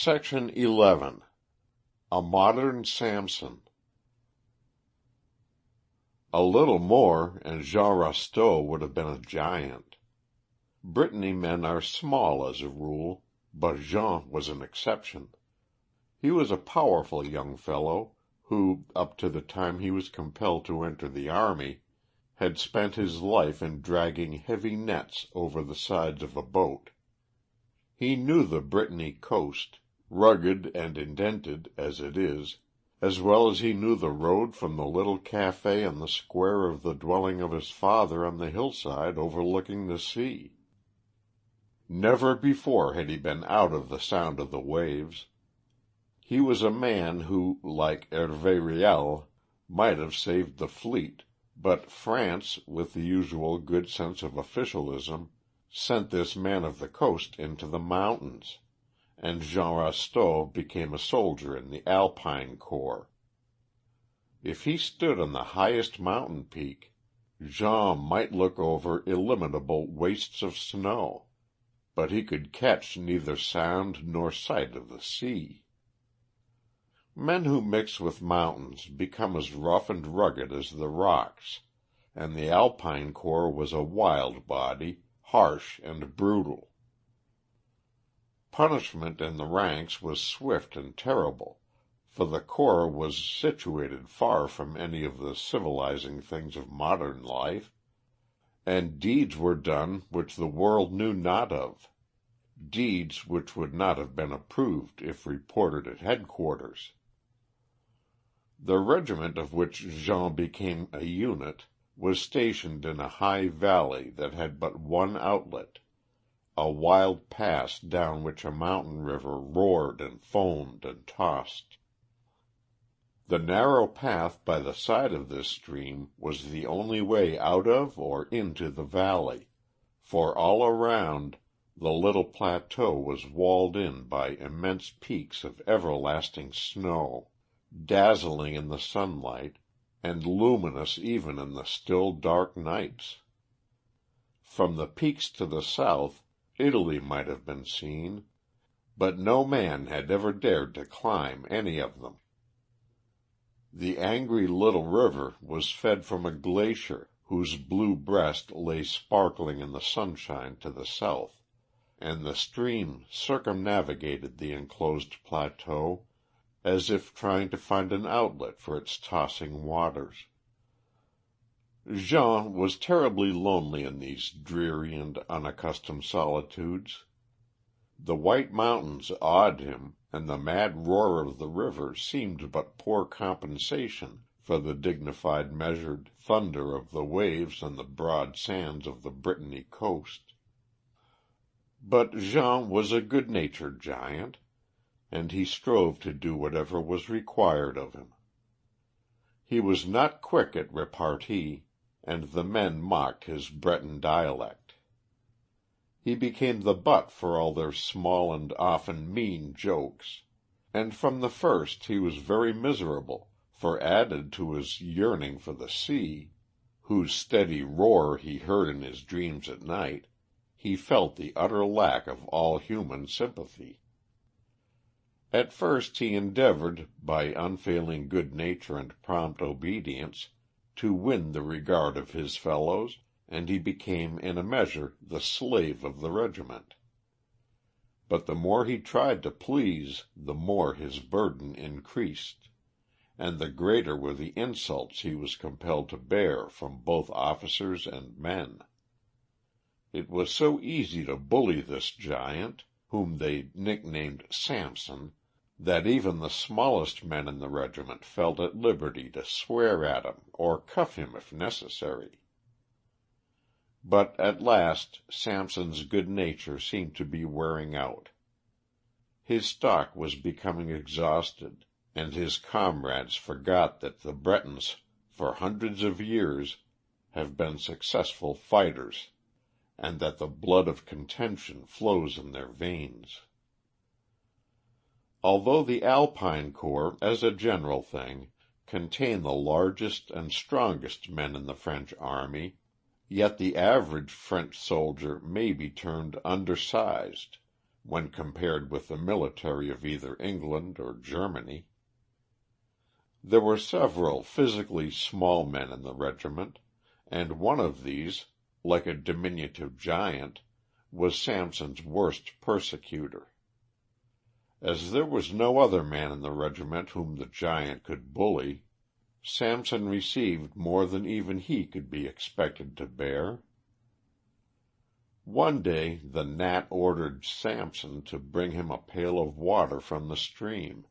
Section 11. A Modern Sampson. A little more, and Jean Rostow would have been a giant. Brittany men are small as a rule, but Jean was an exception. He was a powerful young fellow, who, up to the time he was compelled to enter the army, had spent his life in dragging heavy nets over the sides of a boat. He knew the Brittany coast, rugged and indented as it is, as well as he knew the road from the little café on the square of the dwelling of his father on the hillside overlooking the sea. Never before had he been out of the sound of the waves. He was a man who, like Hervé Riel, might have saved the fleet, but France, with the usual good sense of officialism, sent this man of the coast into the mountains, and Jean Rostow became a soldier in the Alpine Corps. If he stood on the highest mountain peak, Jean might look over illimitable wastes of snow, but he could catch neither sound nor sight of the sea. Men who mix with mountains become as rough and rugged as the rocks, and the Alpine Corps was a wild body, harsh and brutal. Punishment in the ranks was swift and terrible, for the Corps was situated far from any of the civilizing things of modern life, and deeds were done which the world knew not of, deeds which would not have been approved if reported at headquarters. The regiment of which Jean became a unit was stationed in a high valley that had but one outlet, a wild pass down which a mountain river roared and foamed and tossed. The narrow path by the side of this stream was the only way out of or into the valley, for all around the little plateau was walled in by immense peaks of everlasting snow, dazzling in the sunlight, and luminous even in the still dark nights. From the peaks to the south Italy might have been seen, but no man had ever dared to climb any of them. The angry little river was fed from a glacier whose blue breast lay sparkling in the sunshine to the south, and the stream circumnavigated the enclosed plateau as if trying to find an outlet for its tossing waters. Jean was terribly lonely in these dreary and unaccustomed solitudes. The white mountains awed him, and the mad roar of the river seemed but poor compensation for the dignified measured thunder of the waves on the broad sands of the Brittany coast. But Jean was a good-natured giant, and he strove to do whatever was required of him. He was not quick at repartee, and the men mocked his Breton dialect. He became the butt for all their small and often mean jokes, and from the first he was very miserable, for added to his yearning for the sea, whose steady roar he heard in his dreams at night, he felt the utter lack of all human sympathy. At first he endeavored, by unfailing good nature and prompt obedience, to win the regard of his fellows, and he became in a measure the slave of the regiment. But the more he tried to please, the more his burden increased, and the greater were the insults he was compelled to bear from both officers and men. It was so easy to bully this giant, whom they nicknamed Samson, that even the smallest men in the regiment felt at liberty to swear at him or cuff him if necessary. But at last Samson's good nature seemed to be wearing out. His stock was becoming exhausted, and his comrades forgot that the Bretons for hundreds of years have been successful fighters, and that the blood of contention flows in their veins. Although the Alpine Corps, as a general thing, contain the largest and strongest men in the French army, yet the average French soldier may be termed undersized, when compared with the military of either England or Germany. There were several physically small men in the regiment, and one of these, like a diminutive giant, was Sampson's worst persecutor. As there was no other man in the regiment whom the giant could bully, Sampson received more than even he could be expected to bear. One day the gnat ordered Sampson to bring him a pail of water from the stream,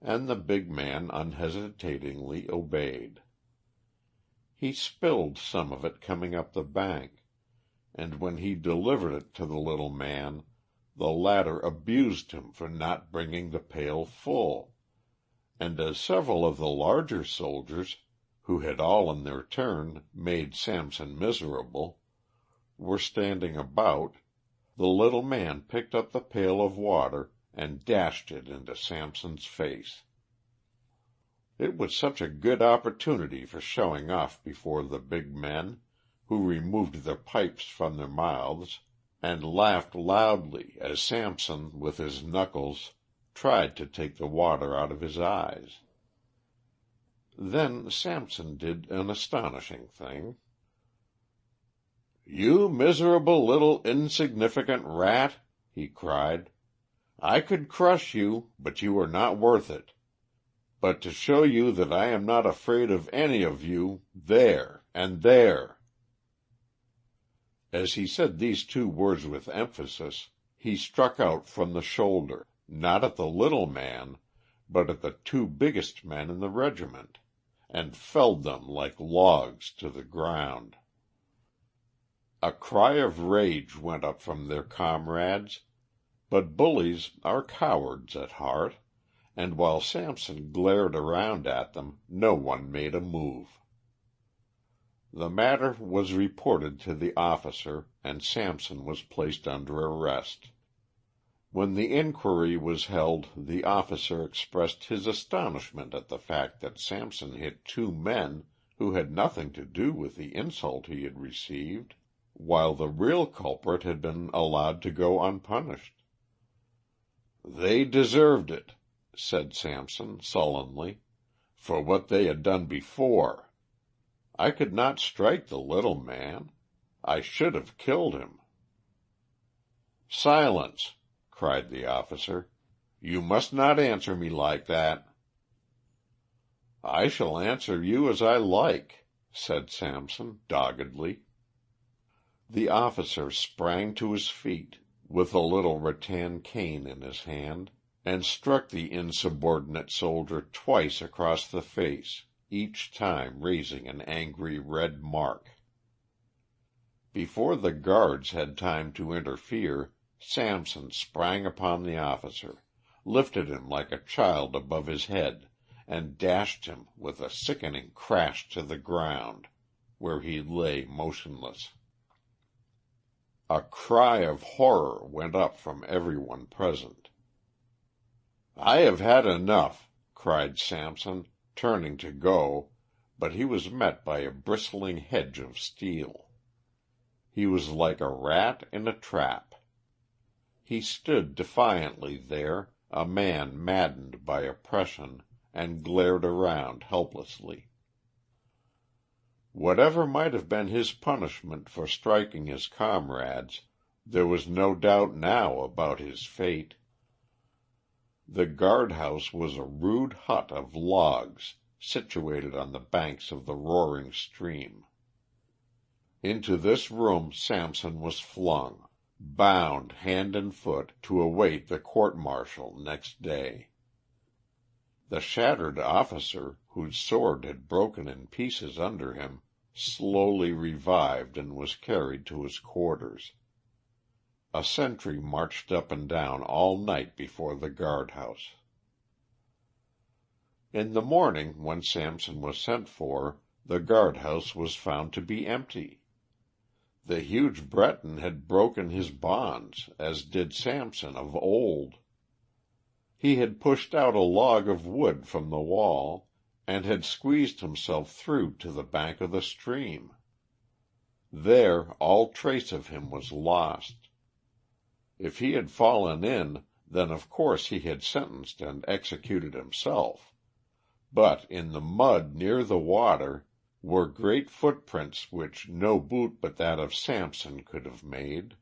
and the big man unhesitatingly obeyed. He spilled some of it coming up the bank, and when he delivered it to the little man, the latter abused him for not bringing the pail full, and as several of the larger soldiers, who had all in their turn made Sampson miserable, were standing about, the little man picked up the pail of water and dashed it into Sampson's face. It was such a good opportunity for showing off before the big men, who removed their pipes from their mouths and laughed loudly as Sampson, with his knuckles, tried to take the water out of his eyes. Then Sampson did an astonishing thing. "You miserable little insignificant rat," he cried. "I could crush you, but you are not worth it. But to show you that I am not afraid of any of you, there and there." As he said these two words with emphasis, he struck out from the shoulder, not at the little man, but at the two biggest men in the regiment, and felled them like logs to the ground. A cry of rage went up from their comrades, but bullies are cowards at heart, and while Sampson glared around at them, no one made a move. The matter was reported to the officer, and Sampson was placed under arrest. When the inquiry was held the officer expressed his astonishment at the fact that Sampson hit two men who had nothing to do with the insult he had received, while the real culprit had been allowed to go unpunished. "They deserved it," said Sampson sullenly, "for what they had done before. I could not strike the little man. I should have killed him." "Silence!" cried the officer. "You must not answer me like that." "I shall answer you as I like," said Sampson doggedly. The officer sprang to his feet, with a little rattan cane in his hand, and struck the insubordinate soldier twice across the face, each time raising an angry red mark. Before the guards had time to interfere, Sampson sprang upon the officer, lifted him like a child above his head, and dashed him with a sickening crash to the ground, where he lay motionless. A cry of horror went up from every one present. "I have had enough," cried Sampson, turning to go, but he was met by a bristling hedge of steel. He was like a rat in a trap. He stood defiantly there, a man maddened by oppression, and glared around helplessly. Whatever might have been his punishment for striking his comrades, there was no doubt now about his fate. The guard house was a rude hut of logs situated on the banks of the roaring stream. Into this room Sampson was flung, bound hand and foot, to await the court-martial next day. The shattered officer, whose sword had broken in pieces under him, slowly revived and was carried to his quarters. A sentry marched up and down all night before the guard-house. In the morning, when Sampson was sent for, the guard-house was found to be empty. The huge Breton had broken his bonds, as did Sampson of old. He had pushed out a log of wood from the wall, and had squeezed himself through to the bank of the stream. There all trace of him was lost. If he had fallen in, then of course he had sentenced and executed himself. But in the mud near the water were great footprints which no boot but that of Sampson could have made.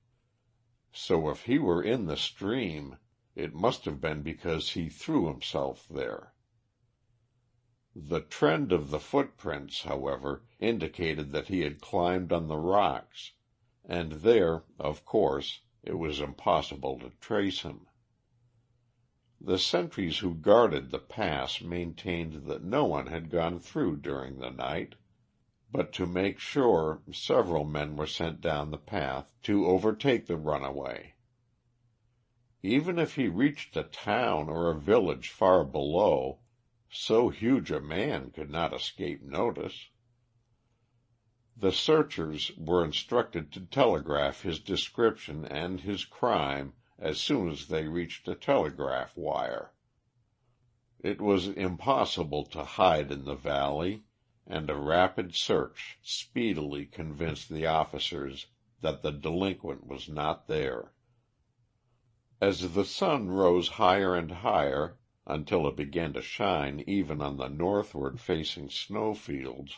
So if he were in the stream, it must have been because he threw himself there. The trend of the footprints, however, indicated that he had climbed on the rocks, and there, of course, it was impossible to trace him. The sentries who guarded the pass maintained that no one had gone through during the night, but to make sure several men were sent down the path to overtake the runaway. Even if he reached a town or a village far below, so huge a man could not escape notice. The searchers were instructed to telegraph his description and his crime as soon as they reached a telegraph wire. It was impossible to hide in the valley, and a rapid search speedily convinced the officers that the delinquent was not there. As the sun rose higher and higher, until it began to shine even on the northward-facing snowfields,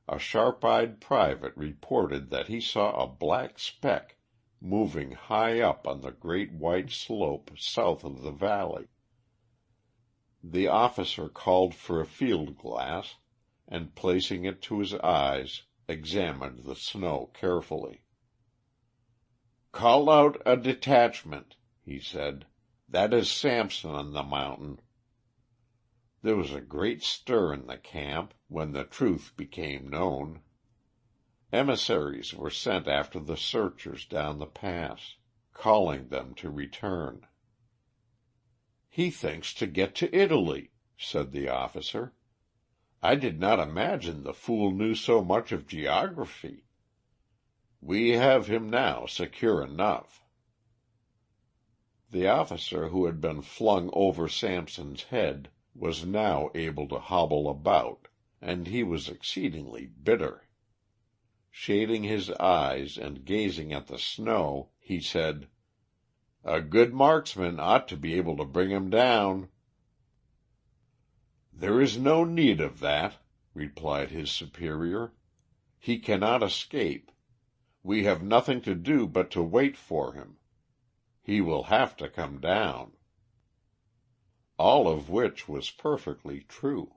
a sharp-eyed private reported that he saw a black speck moving high up on the great white slope south of the valley. The officer called for a field glass, and placing it to his eyes, examined the snow carefully. "Call out a detachment," he said. "That is Sampson on the mountain." There was a great stir in the camp when the truth became known. Emissaries were sent after the searchers down the pass, calling them to return. "He thinks to get to Italy," said the officer. "I did not imagine the fool knew so much of geography. We have him now secure enough." The officer who had been flung over Sampson's head was now able to hobble about, and he was exceedingly bitter. Shading his eyes and gazing at the snow, he said, "A good marksman ought to be able to bring him down." "There is no need of that," replied his superior. "He cannot escape. We have nothing to do but to wait for him. He will have to come down." All of which was perfectly true.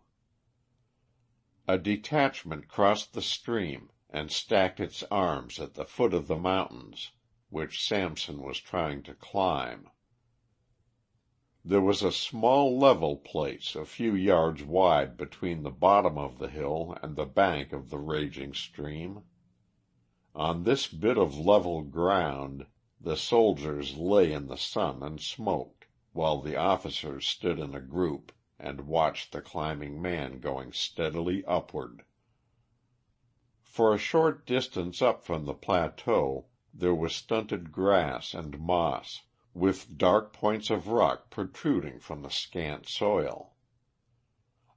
A detachment crossed the stream and stacked its arms at the foot of the mountains, which Sampson was trying to climb. There was a small level place a few yards wide between the bottom of the hill and the bank of the raging stream. On this bit of level ground the soldiers lay in the sun and smoked, while the officers stood in a group and watched the climbing man going steadily upward. For a short distance up from the plateau there was stunted grass and moss, with dark points of rock protruding from the scant soil.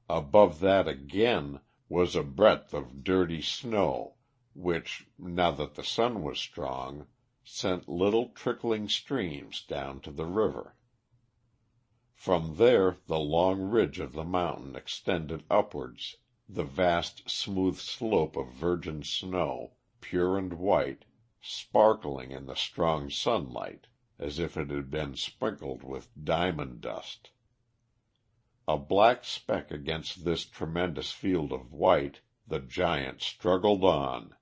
Above that again was a breadth of dirty snow, which, now that the sun was strong, sent little trickling streams down to the river. From there the long ridge of the mountain extended upwards, the vast smooth slope of virgin snow, pure and white, sparkling in the strong sunlight as if it had been sprinkled with diamond dust. A black speck against this tremendous field of white, the giant struggled on,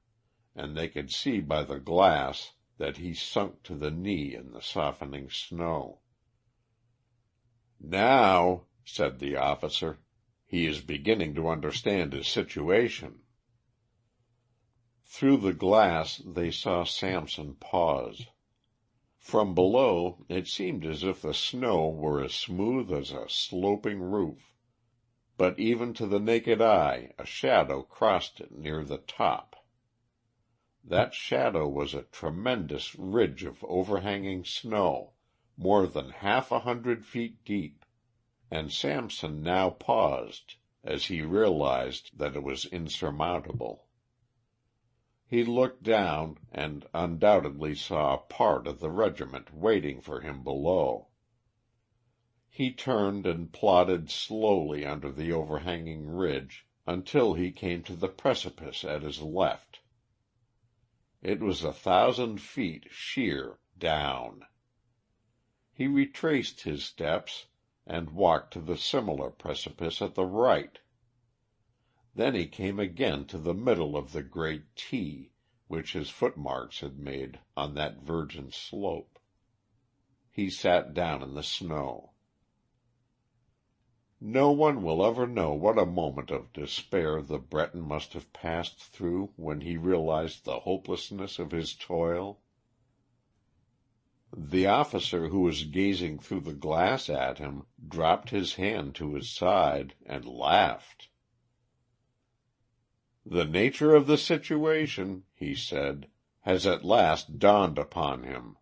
and they could see by the glass that he sunk to the knee in the softening snow. "Now," said the officer, "he is beginning to understand his situation." Through the glass they saw Sampson pause. From below it seemed as if the snow were as smooth as a sloping roof, but even to the naked eye a shadow crossed it near the top. That shadow was a tremendous ridge of overhanging snow, more than 100 feet deep, and Sampson now paused as he realized that it was insurmountable. He looked down and undoubtedly saw a part of the regiment waiting for him below. He turned and plodded slowly under the overhanging ridge until he came to the precipice at his left. It was 1,000 feet sheer down. He retraced his steps and walked to the similar precipice at the right. Then he came again to the middle of the great T which his footmarks had made on that virgin slope. He sat down in the snow. No one will ever know what a moment of despair the Breton must have passed through when he realized the hopelessness of his toil. The officer who was gazing through the glass at him dropped his hand to his side and laughed. "The nature of the situation," he said, "has at last dawned upon him.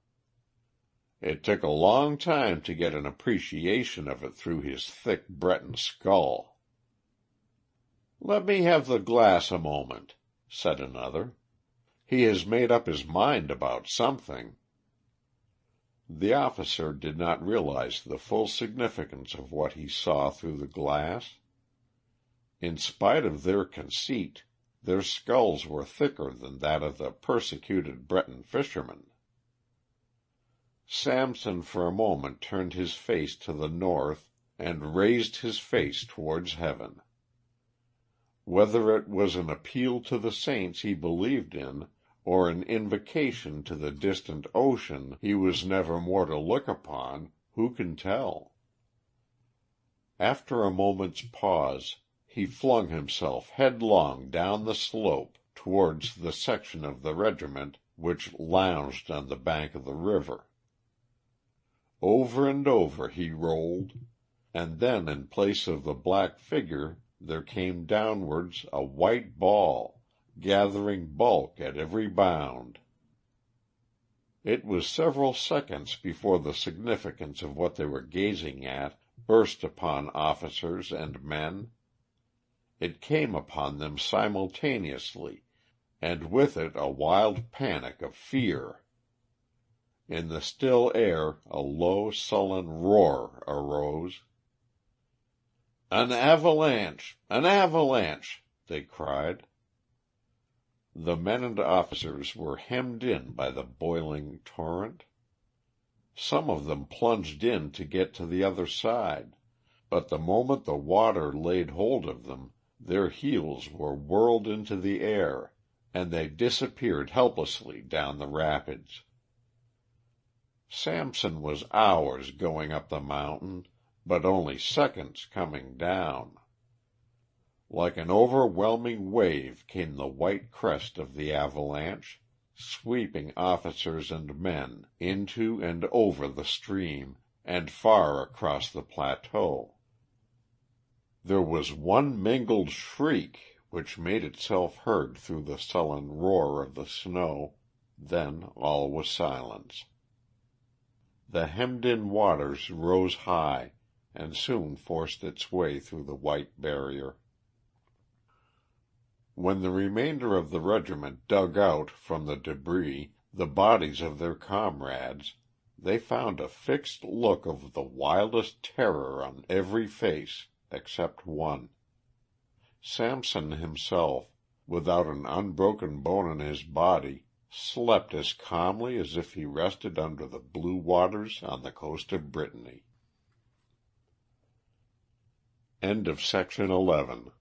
It took a long time to get an appreciation of it through his thick Breton skull." "Let me have the glass a moment," said another. "He has made up his mind about something." The officer did not realize the full significance of what he saw through the glass. In spite of their conceit, their skulls were thicker than that of the persecuted Breton fishermen. Sampson for a moment turned his face to the north and raised his face towards heaven. Whether it was an appeal to the saints he believed in, or an invocation to the distant ocean he was never more to look upon, who can tell? After a moment's pause, he flung himself headlong down the slope towards the section of the regiment which lounged on the bank of the river. Over and over he rolled, and then in place of the black figure there came downwards a white ball, gathering bulk at every bound. It was several seconds before the significance of what they were gazing at burst upon officers and men. It came upon them simultaneously, and with it a wild panic of fear. In the still air a low, sullen roar arose. "An avalanche! An avalanche!" they cried. The men and officers were hemmed in by the boiling torrent. Some of them plunged in to get to the other side, but the moment the water laid hold of them, their heels were whirled into the air, and they disappeared helplessly down the rapids. Sampson was hours going up the mountain, but only seconds coming down. Like an overwhelming wave came the white crest of the avalanche, sweeping officers and men into and over the stream, and far across the plateau. There was one mingled shriek which made itself heard through the sullen roar of the snow, then all was silence. The hemmed-in waters rose high, and soon forced its way through the white barrier. When the remainder of the regiment dug out from the debris the bodies of their comrades, they found a fixed look of the wildest terror on every face except one. Sampson himself, without an unbroken bone in his body, slept as calmly as if he rested under the blue waters on the coast of Brittany. End of section 11.